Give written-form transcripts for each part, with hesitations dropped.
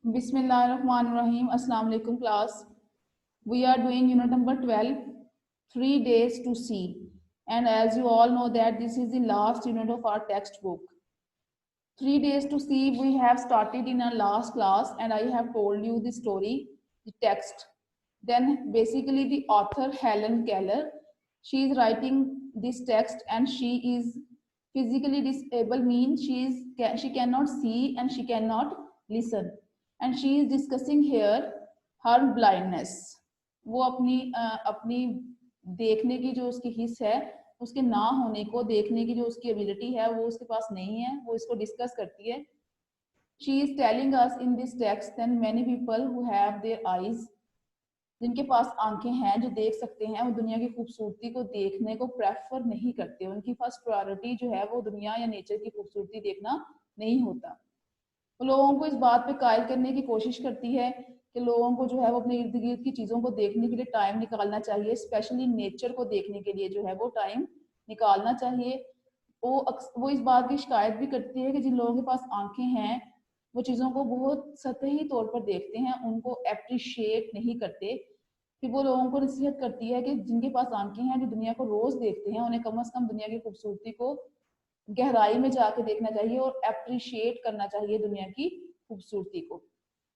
Bismillahirrahmanirrahim. Assalamu alaikum class. We are doing unit number 12, 3 days to see. And as you all know that this is the last unit of our textbook. 3 days to see we have started in our last class and I have told you the story, the text. Then basically the author Helen Keller, she is writing this text and she is physically disabled, means she cannot see and she cannot listen, and she is discussing here her blindness. वो अपनी देखने की जो उसकी हिस्स है, उसके ना होने को, देखने की जो उसकी एबिलिटी है वो उसके पास नहीं है, वो इसको डिस्कस करती है. She is telling us in this text that many people who have their eyes, जिनके पास आंखें हैं, जो देख सकते हैं, वो दुनिया की खूबसूरती को देखने को प्रेफर नहीं करते. उनकी फर्स्ट प्रायोरिटी जो है वो दुनिया या नेचर की खूबसूरती देखना नहीं होता. वो लोगों को इस बात पे कायल करने की कोशिश करती है कि लोगों को जो है वो अपने इर्द गिर्द की चीज़ों को देखने के लिए टाइम निकालना चाहिए, स्पेशली नेचर को देखने के लिए जो है वो टाइम निकालना चाहिए. वो इस बात की शिकायत भी करती है कि जिन लोगों के पास आंखें हैं वो चीज़ों को बहुत सतही तौर पर देखते हैं, उनको अप्रिशिएट नहीं करते. फिर वो लोगों को नसीहत करती है कि जिनके पास आंखें हैं, जो दुनिया को रोज देखते हैं, उन्हें कम से कम दुनिया की खूबसूरती को गहराई में जाके देखना चाहिए और अप्रिशिएट करना चाहिए दुनिया की खूबसूरती को.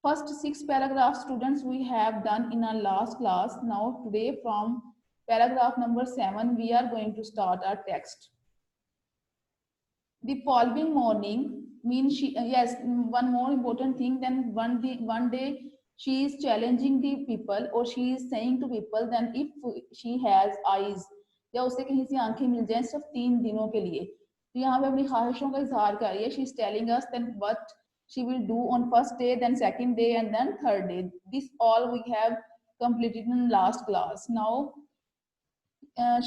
First 6 paragraphs students we have done in our last class. Now today from paragraph number 7 we are going to start our text. The following morning means yes, one more important thing, then one day she is challenging the people or she is saying to people then if she has eyes, या उसे कहीं से आंखें मिल जाएं सिर्फ 3 दिनों के लिए, तो यहाँ पे अपनी ख्वाहिशों का इजहार कर रही है. she is telling us then what she will do on first day, then second day and then third day. This all we have completed in last class. Now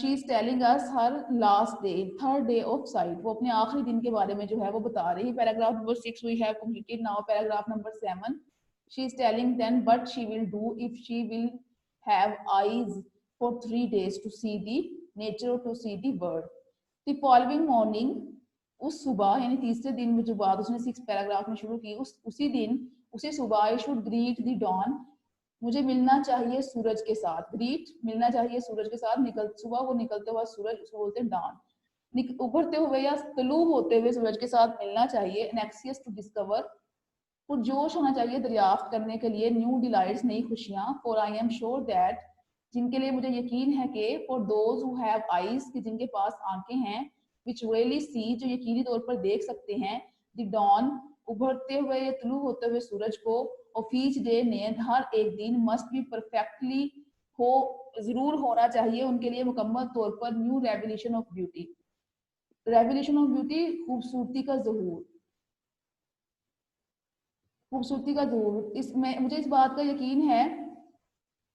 she is telling us her last day, third day of sight. वो अपने आखिरी दिन के बारे में जो है वो बता रही है. Paragraph number 6 we have completed. Now paragraph number 7. She is telling then what she will do if she will have eyes for 3 days to see the nature or to see the bird. The following morning, उस सुबह यानी तीसरे दिन में जो बात उसने 6 paragraph में शुरू की, उसी दिन उसी सुबह I should greet the dawn. मुझे मिलना चाहिए सूरज के साथ. ग्रीट मिलना चाहिए सूरज के साथ. सुबह को निकलते हुआ सूरज, उसको बोलते हैं डान. उभरते हुए या तलू होते हुए सूरज के साथ मिलना चाहिए. एनेक्सियस टू डिस्कवर, पुरजोश होना चाहिए दरियाफ्त करने के लिए. न्यू डिलाइट्स, नई खुशियां. For I am sure that, जिनके लिए मुझे यकीन है कि. For those who have eyes, कि जिनके पास आंखें हैं. विच रियली सी, जो यकीनी तौर पर देख सकते हैं. द डॉन, उभरते हुए या तलू होते हुए सूरज को. ऑफ ईच डे, ने, हर एक दिन. मस्ट बी परफेक्टली, हो जरूर होना चाहिए उनके लिए मुकम्मल तौर पर. New revolution of beauty, revolution of beauty खूबसूरती का ज़हूर, खूबसूरती का ज़हूर. इसमें मुझे इस बात का यकीन है,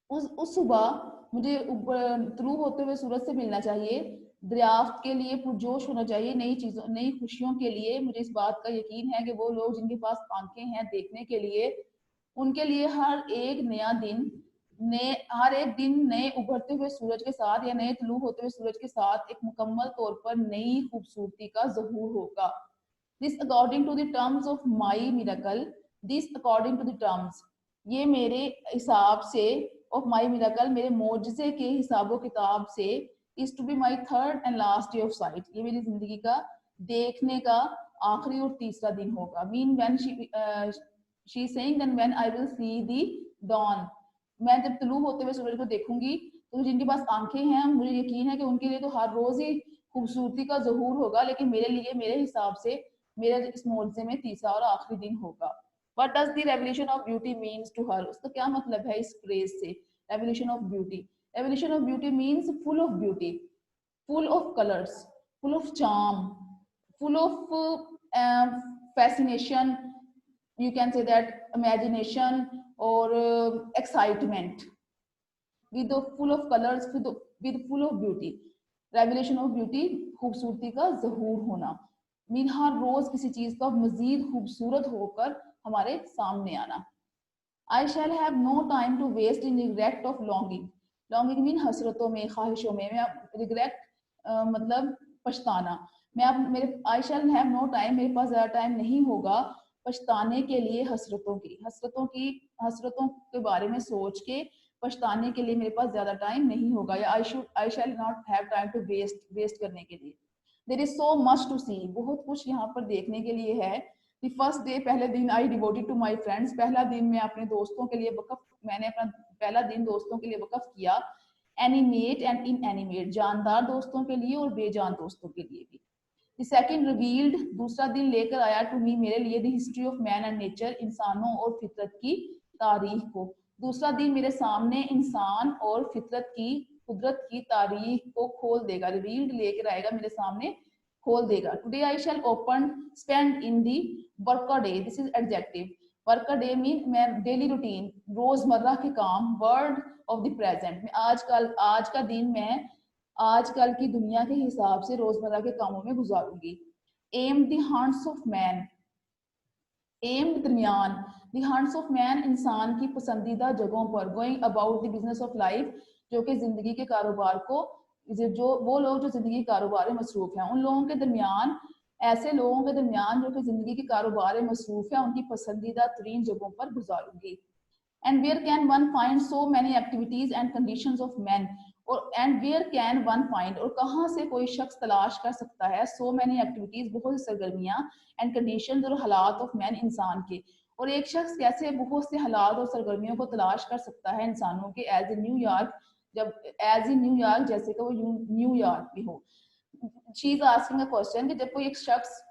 उस सुबह मुझे तलू होते हुए सूरज से मिलना चाहिए. दरियाफ्त के लिए पुरजोश होना चाहिए, नई चीज़ों, नई खुशियों के लिए. मुझे इस बात का यकीन है कि वो लोग जिनके पास आंखें हैं देखने के लिए, उनके लिए हर एक नया दिन, हर एक दिन नए उभरते हुए सूरज के साथ या नए तलू होते हुए सूरज के साथ एक मुकम्मल तौर पर नई खूबसूरती का ज़हूर होगा. This according to the terms of my miracle, this according to the terms, ये मेरे हिसाब से, ऑफ माई मिरेकल, मेरे मोजज़े के हिसाबो किताब से. Is to be my third and last day of sight, ये मेरी जिंदगी का देखने का आखिरी और तीसरा दिन होगा. Mean when she is saying then when I will see the dawn, मैं जब तलू होते हुए सूरज को देखूंगी, तो जिनके पास आंखें हैं मुझे यकीन है कि उनके लिए तो हर रोज ही खूबसूरती का ज़हूर होगा, लेकिन मेरे लिए, मेरे हिसाब से, मेरे इस मोर्चे में तीसरा और आखिरी दिन होगा. What does the revolution of beauty means to her? उसका क्या मतलब है इस फ्रेज से, revolution of beauty? Revolution of beauty means full of beauty, full of colors, full of charm, full of fascination, you can say that imagination or excitement, with the full of colors, with full of beauty. revelation of beauty, खूबसूरती का ज़हूर होना. Mean हर रोज किसी चीज का मजीद खूबसूरत होकर हमारे सामने आना. I shall have no time to waste in regret of longing. longing mean हसरतों में, ख्वाहिशों में. मैं regret मतलब पछताना. मैं अब मेरे I shall have no time, मेरे पास ज़्यादा टाइम नहीं होगा. पछताने के लिए हसरतों के बारे में सोच के पछताने के लिए मेरे पास ज्यादा टाइम नहीं होगा, या I shall not have time to waste करने के लिए। There is so much to see, बहुत कुछ यहाँ पर देखने के लिए है। द फर्स्ट डे, पहले दिन, आई डिवोटेड टू माई फ्रेंड्स, पहला दिन मैं अपने दोस्तों के लिए मैंने अपना पहला दिन दोस्तों के लिए वक़्फ किया। एनिमेट एंड इनएनिमेट, जानदार दोस्तों के लिए और बेजान दोस्तों के लिए भी। द सेकंड रिवील्ड, दूसरा दिन लेकर आया टू मी, मेरे लिए, the history of man and nature, इंसानों और फितरत की तारीख को। दूसरा दिन मेरे सामने इंसान और फितरत की, कुदरत की तारीख को खोल देगा। रिवील्ड लेकर आएगा मेरे सामने, खोल देगा। Today I shall open spend in the work day, this is adjective. Work day mean मैं डेली रूटीन, रोजमर्रा के काम। वर्ड ऑफ द प्रेजेंट में आज का दिन मैं आजकल की दुनिया के हिसाब से रोजमर्रा के कामों में गुजारूंगी। Amid the haunts of man, amid दरमियान, द हंट्स ऑफ मैन इंसान की पसंदीदा जगहों पर। Going about the business of life, जो कि जिंदगी के कारोबार को, जो वो लोग जो जिंदगी के कारोबार में मसरूफ हैं, उन लोगों के दरमियान, ऐसे लोगों के दरमियान जो कि जिंदगी के कारोबार में मसरूफ है, उनकी पसंदीदा तरीन जगहों पर गुजारूंगी। And where can one find so many activities and conditions of man, और and where can one find, और कहाँ से कोई शख्स तलाश कर सकता है, सो मैनी एक्टिविटीज, बहुत सी सरगर्मियां, एंड कंडीशंस, और हालात ऑफ मैन, इंसान के। और एक शख्स कैसे बहुत से हालात और सरगर्मियों को तलाश कर सकता है इंसानों के, एज ए न्यूयॉर्क, जब एज ए न्यूयॉर्क, जैसे कि वो न्यूयॉर्क भी हो। She is asking a question कि जब कोई एक शख्स,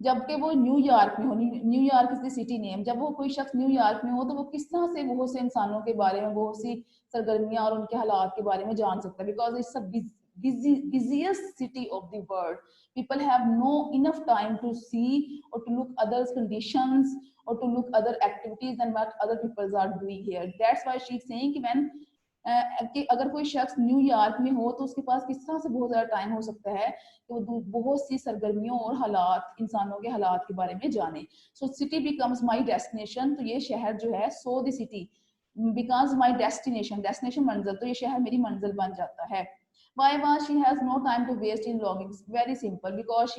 जबकि वो न्यूयॉर्क में हो, New York is the city name, जब वो कोई शख्स न्यूयॉर्क में हो तो वो किस तरह से बहुत से इंसानों के बारे में, बहुत सी सरगर्मियां और उनके हालात के बारे में जान सकता है। Because it's busiest city of the world, people have no enough time to see or to look others conditions or to look other activities and what other people are doing here. That's why she is saying कि when कि अगर कोई शख्स New York में हो तो उसके पास किस तरह से बहुत ज़्यादा टाइम हो सकता है कि वो बहुत सी सरगर्मियों और हालात, इंसानों के हालात के बारे में जाने। सो सिटी बिकम्स माई डेस्टिनेशन, तो ये शहर जो है, so the city becomes my destination, destination मंजिल, तो ये शहर मेरी मंजिल बन जाता है। Why was she has no time to waste in longings? Very simple, because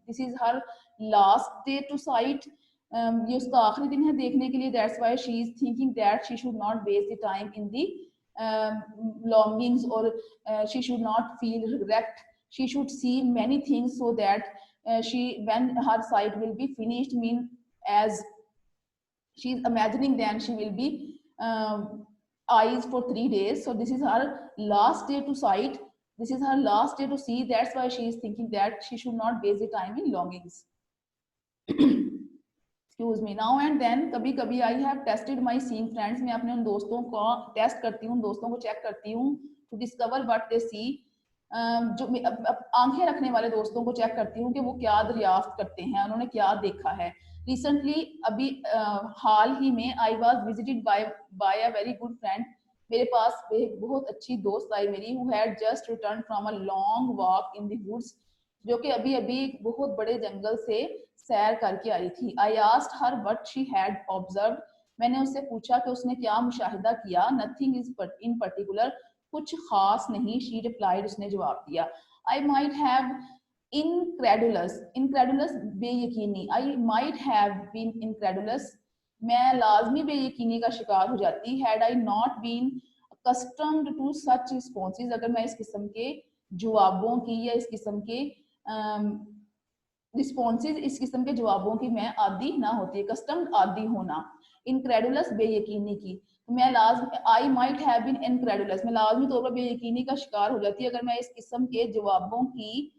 this is her last day to sight. ये उसका आखिरी दिन है देखने के लिए। That's why she is thinking that she should not waste the time in the longings, or she should not feel regret. She should see many things so that when her sight will be finished, mean as she is imagining, then she will be eyes for 3 days. So this is her last day to sight. This is her last day to see. That's why she is thinking that she should not waste the time in longings. Excuse me. Now and then, कभी कभी I have tested my seeing friends, मैं अपने उन दोस्तों को test करती हूँ, दोस्तों को चेक करती हूँ, to discover what they see. जो आंखें रखने वाले दोस्तों को चेक करती हूँ कि वो क्या दरियाफ्त करते हैं, उन्होंने क्या देखा है। रिसेंटली, अभी हाल ही में, I was visited by a very good friend, मेरे पास एक बहुत अच्छी दोस्त आई मेरी, who had just returned from a long walk in the woods, जो कि अभी अभी बहुत बड़े जंगल से सैर करके आई थी। I asked her what she had observed, मैंने उससे पूछा कि उसने क्या मुशाहिदा किया। Nothing is in particular, कुछ खास नहीं, she replied, उसने जवाब दिया। I might have incredulous, incredulous बेयकीनी, I might have been incredulous, मैं लाजमी बेयकीनी का शिकार हो जाती। Had I not been accustomed to such responses, अगर मैं इस किस्म के जवाबों की या इस किस्म के रिस्पॉन्सेज, इस किस्म के जवाबों की मैं आदी ना होती। कस्टम्ड, आदी होना। इनक्रेडुलस, बेयकीनी की, मैं I might have been incredulous, मैं लाजमी तौर पर बेयकीनी का शिकार हो जाती अगर मैं इस किस्म के जवाबों की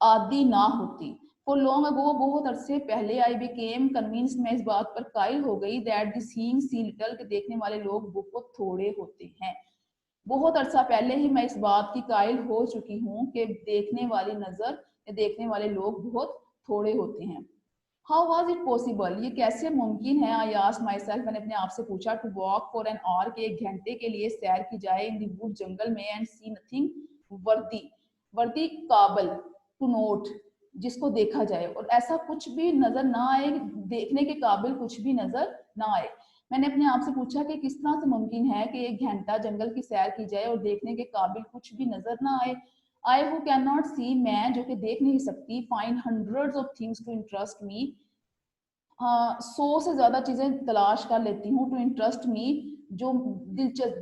आदी ना होती। फॉर लॉन्ग अगो, बहुत अरसे पहले, आई बिकेम कन्विंस्ड, मैं इस बात पर कायल हो गई, that the seeing see little, के देखने वाले लोग बहुत थोड़े होते हैं। बहुत अरसा पहले ही मैं इस बात की कायल हो चुकी हूँ कि देखने वाली नजर, देखने वाले लोग बहुत थोड़े होते हैं। हाउ वॉज इट पॉसिबल, ये कैसे मुमकिन है। आई आस्क्ड माई सेल्फ, मैंने अपने आप से पूछा, to walk for an hour, के 1 घंटे के लिए सैर की जाए, इन द वुड, जंगल में, एंड सी नथिंग वर्दी, वर्दी काबल, टू नोट, जिसको देखा जाए, और ऐसा कुछ भी नजर ना आए, देखने के काबिल कुछ भी नजर ना आए। मैंने अपने आप से पूछा कि किस तरह से मुमकिन है कि 1 घंटा जंगल की सैर की जाए और देखने के काबिल कुछ भी नजर ना आए। I who cannot see, मैं जो कि देख नहीं सकती, find hundreds of things to interest me, हाँ, 100 से ज्यादा चीजें तलाश कर लेती हूँ टू इंटरेस्ट मी, जो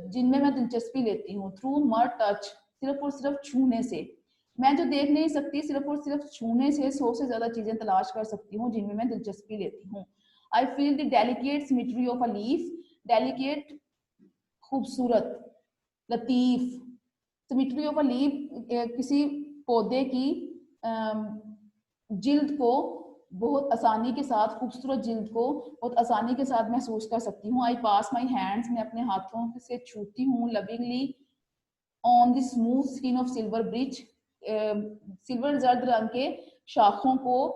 जिनमें मैं दिलचस्पी लेती हूँ। थ्रू मर टच, सिर्फ और सिर्फ छूने से। मैं जो देख नहीं सकती, सिर्फ और सिर्फ छूने से 100 से ज्यादा चीजें तलाश कर सकती हूँ जिनमें मैं दिलचस्पी लेती हूँ। I feel the delicate symmetry of a leaf, delicate खूबसूरत, लतीफ, सिमेट्री ऑफ अ लीफ किसी पौधे की जिल्द को बहुत आसानी के साथ, खूबसूरत जिल्द को बहुत आसानी के साथ महसूस कर सकती हूँ। आई पास माई हैंड्स, मैं अपने हाथों से छूती हूँ lovingly on the smooth skin of silver birch, silver जर्द रंग के शाखों को,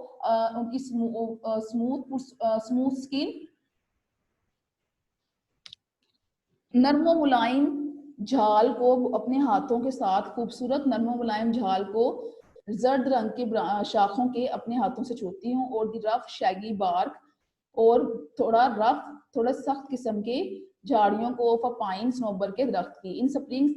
उनकी स्मूथ स्किन, नर्मो मुलायम झाल को अपने हाथों के साथ, खूबसूरत नर्मो मुलायम झाल को जर्द रंग के शाखों के अपने हाथों से छूती हूँ। और द रफ शैगी बार्क, और थोड़ा सख्त किस्म के झाड़ियों को ऑफ अ पाइन, स्नोबर के दरख्त की। इन स्प्रिंग,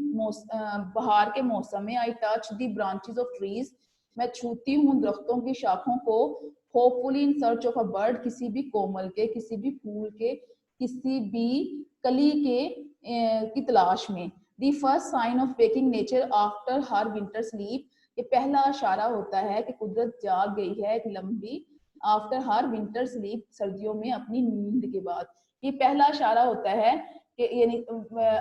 बहार के मौसम में, I touch the branches of trees, मैं छूती हूँ दरख्तों की शाखों को। Hopefully in search of a bird, किसी भी कोमल के, किसी भी फूल के, किसी भी कली के की तलाश में। The first sign of waking nature after her winter sleep, ये पहला इशारा होता है कि कुदरत जाग गई है एक लंबी, आफ्टर हर विंटर स्लीप, सर्दियों में अपनी नींद के बाद। ये पहला इशारा होता है कि यानी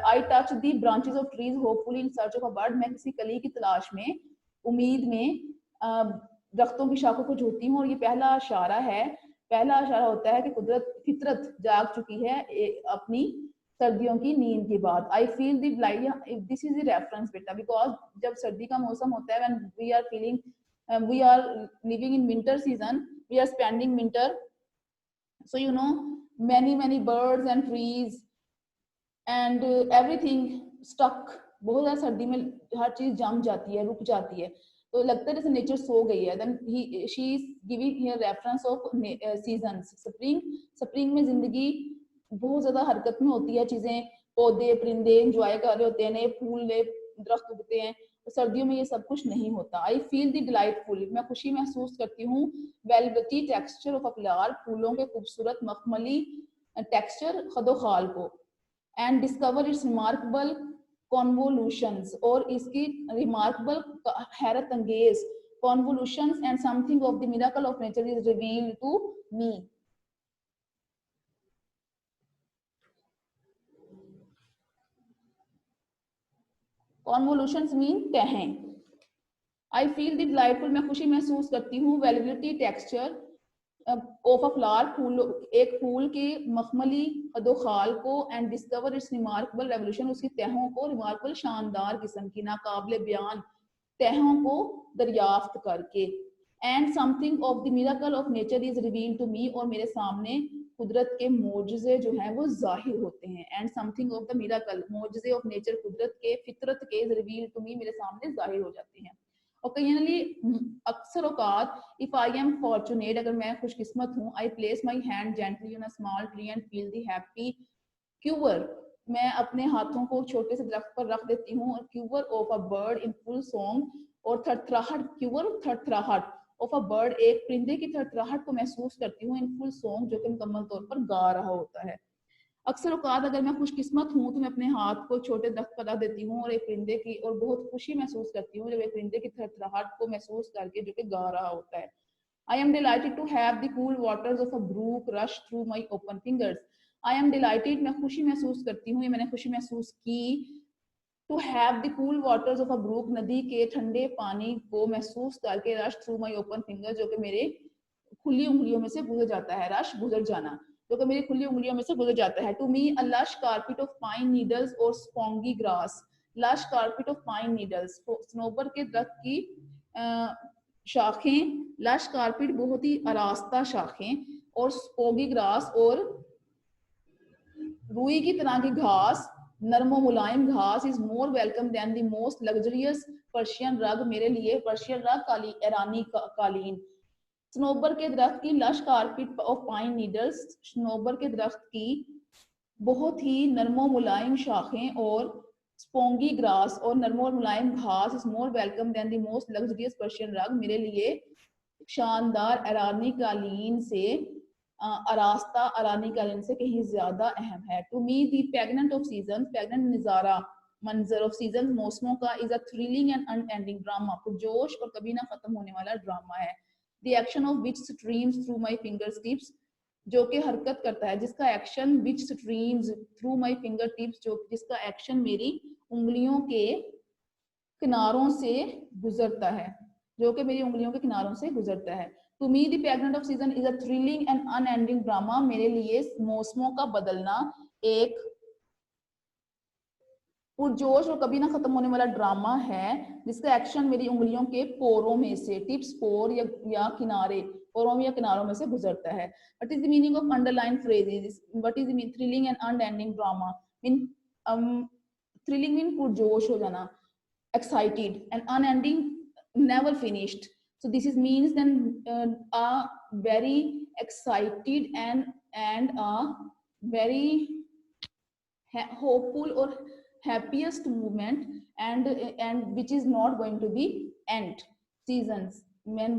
I touch the branches of trees hopefully in search of a bird, मैं किसी कली की तलाश में, उम्मीद में दरख्तों की शाखों को छूती हूँ। और ये पहला इशारा है, पहला इशारा होता है कि कुदरत, फितरत जाग चुकी है अपनी सर्दियों की नींद के बाद। I feel the light, this is the reference बेटा, बिकॉज जब सर्दी का मौसम होता है, when we are feeling, we are living in winter season, we are spending winter, so you know many birds and trees and everything stuck, बहुत ज्यादा सर्दी में हर चीज जम जाती है, रुक जाती है, तो लगता है जैसे नेचर सो गई है। Then she is giving here reference of seasons. Spring में जिंदगी बहुत ज्यादा हरकत में होती है, चीजें, पौधे, परिंदे एंजॉय कर रहे होते हैं, नए फूल, नए दरख्त उगते हैं। तो सर्दियों में ये सब कुछ नहीं होता। आई फील द डिलाइटफुल, मैं खुशी महसूस करती हूँ। Velvety texture of a flower, फूलों के खूबसूरत मखमली टेक्सचर, खदोखाल को। And discover its remarkable convolutions, और इसकी रिमार्केबल, हैरत अंगेज convolutions and something of the miracle of nature is revealed to me. Convolutions mean तहें। आई फील द डिलाइटफुल, मैं खुशी महसूस करती हूँ। Velvety texture of a flower, फूल, एक फूल के मखमली अदोखाल को। And discover its remarkable revolution, उसकी तहों को, रिमार्केबल शानदार किस्म की, नाकाबिले बयान तहों को दरियाफ्त करके। And something of the miracle of nature is reveal to me, और मेरे सामने कुदरत के मोजज़े जो हैं वो जाहिर होते हैं। And something of the miracle, मोजज़े ऑफ नेचर, कुदरत के, फितरत के, इज रिवील टू मी, मेरे सामने जाहिर हो जाते हैं। ओकेजनली, अक्सर औकात, इफ आई एम फॉर्चुनेट, अगर मैं खुशकिस्मत हूँ, I place my hand gently on a small tree and feel the happy quiver, मैं अपने हाथों को छोटे से दरख्त पर रख देती हूँ। Quiver of a bird in full song, और थरथराहट, क्यूवर थरथराहट ऑफ अ बर्ड, एक परिंदे की थरथराहट को महसूस करती हूँ। इन फुल सॉन्ग, जो कि मुकम्मल तौर पर गा रहा होता है। अक्सर औकात अगर मैं खुशकिस्मत हूँ तो मैं अपने हाथ को छोटे दरख्त पर रख देती हूँ और एक परिंदे की, और बहुत खुशी महसूस करती हूँ जब एक परिंदे की थरथराहट को महसूस करके, जो कि गा रहा होता है। I am delighted to have the cool waters of a brook rush through my open fingers. I am delighted, मैं खुशी महसूस करती हूँ, ये मैंने खुशी महसूस की। To have the cool waters of a brook, नदी के ठंडे पानी को महसूस करके, rush through my open fingers, जो कि मेरे खुली उंगलियों में से गुजर जाता है, रश गुजर जाना, जो कि मेरी खुली उंगलियों में से गुजर जाता है। To me a lush carpet of pine needles और spongy grass, lush carpet of pine needles, स्नोबर के दरख्त की शाखें, लश कारपेट बहुत ही आरास्ता शाखें, और स्पोगी ग्रास और रुई की तरह की घास, नरमो मुलायम घास, is more welcome than the most luxurious Persian rug, मेरे लिए पर्शियन रग, काली ईरानी कालीन। स्नोबर के दरख्त की lush carpet of pine needles, स्नोबर के दरख्त की बहुत ही नरमो मुलायम शाखें, और स्पोंगी ग्रास और नरमो और मुलायम घास, is more welcome than the most luxurious Persian rug, मेरे लिए शानदार ईरानी कालीन से आरास्ता आरानी करने से कहीं ज्यादा अहम है। To me the pregnant of season, pregnant नजारा मंजर ऑफ सीजन मौसमों का is a thrilling and unending drama, पुरजोश और कभी ना खत्म होने वाला ड्रामा है। The action of which streams through my fingertips, जो कि हरकत करता है, जिसका action which streams through my fingertips, जो जिसका एक्शन मेरी उंगलियों के किनारों से गुजरता है, जो कि मेरी उंगलियों के किनारों से गुजरता है। To me the pregnant of season is a thrilling and unending drama, मेरे लिए मौसमों का बदलना एक पुरजोश और कभी ना खत्म होने वाला ड्रामा है, जिसका एक्शन मेरी उंगलियों के पोरों में से, टिप्स पोर या किनारे, पोरों या किनारों में से गुजरता है। What is the meaning of underline phrases? What is the thrilling and unending drama? Mean thrilling mean पुरजोश हो जाना, excited, and unending, never finished. So this is means then a very excited and a very hopeful or happiest movement, and which is not going to be end seasons. When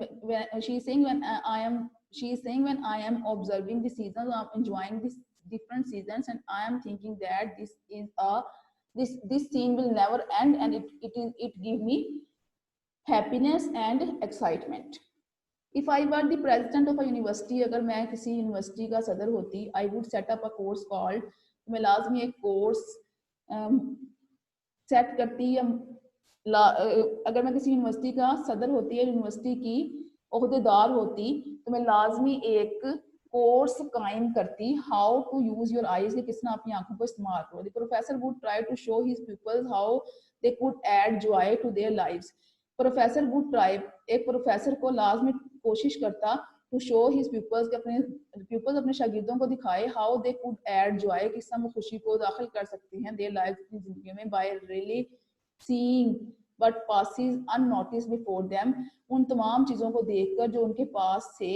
she is saying when I am, she is saying when I am observing the seasons, I'm enjoying this different seasons, and I am thinking that this is a this scene will never end, and it give me happiness and excitement. If I were the president of a university, अगर मैं किसी university का सदर होती, I would set up a course called, मैं लाजमी एक course set करती, या अगर मैं किसी यूनिवर्सिटी का सदर होती है, यूनिवर्सिटी की ओहदेदार होती, तो मैं लाजमी एक कोर्स कायम करती, how to use your eyes, कि किस तरह अपनी आंखों को इस्तेमाल करो। The professor would try to show his peoples how they could add joy to their lives. Professor would try, एक प्रोफेसर को लाजमी कोशिश करता, टू शो हिज पीपल्स, अपने पीपल्स अपने शागिर्दों को दिखाए, how they could add joy, किस तरह वो खुशी को दाखिल कर सकती हैं देयर लाइव्स, अपनी जिंदगी में, by really seeing what passes unnoticed before them, उन तमाम चीजों को देखकर जो उनके पास से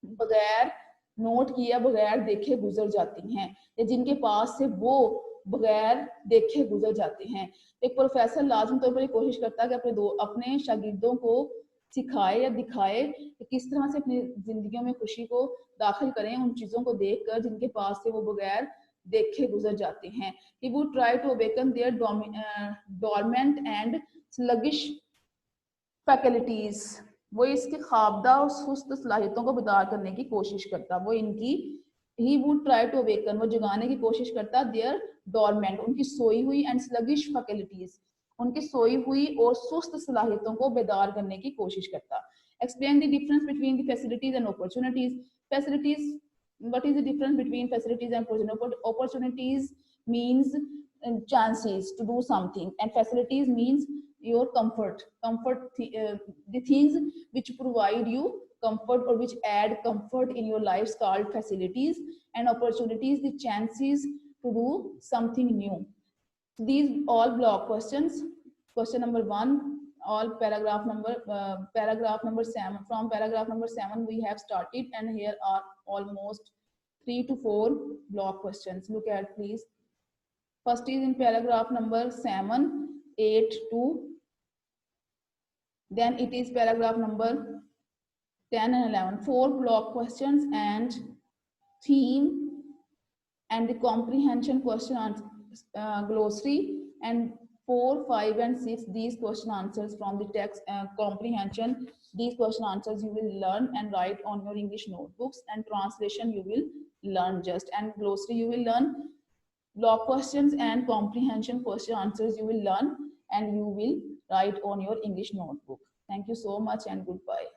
बगैर नोट किया, बगैर देखे गुजर जाती हैं, या जिनके पास से वो बगैर देखे गुजर जाते हैं। एक प्रोफेसर लाजमी तौर पर कोशिश करता है कि अपने शागिर्दों को सिखाए या दिखाए कि किस तरह से अपनी जिंदगियों में खुशी को दाखिल करें, उन चीजों को देखकर जिनके पास से वो बगैर देखे गुजर जाते हैं। He would try to awaken their dormant and sluggish faculties, वो इसके ख्वाबदा और सुस्त सलाहियतों को बेदार करने की कोशिश करता, वो इनकी he would try to awaken, वो जगाने की कोशिश करता, their dormant, उनकी सोई हुई, and sluggish faculties, उनकी सोई हुई और सुस्त सलाहियतों को बेदार करने की कोशिश करता। Explain the difference between the facilities and opportunities. Facilities, what is the difference between facilities and opportunities? Opportunities means chances to do something, and facilities means your comfort, the things which provide you comfort or which add comfort in your lives called facilities, and opportunities the chances to do something new. These all block questions. Question number 1, all paragraph number 7, from paragraph number 7 we have started, and here are almost 3 to 4 block questions. Look at please. First is in paragraph number 7, 8 to, then it is paragraph number 10 and 11, 4 block questions and theme and the comprehension question glossary, and 4, 5 and 6 these question answers from the text comprehension. These question answers you will learn and write on your English notebooks, and translation you will learn just, and glossary you will learn. Block questions and comprehension question answers you will learn and you will write on your English notebook. Thank you so much and goodbye.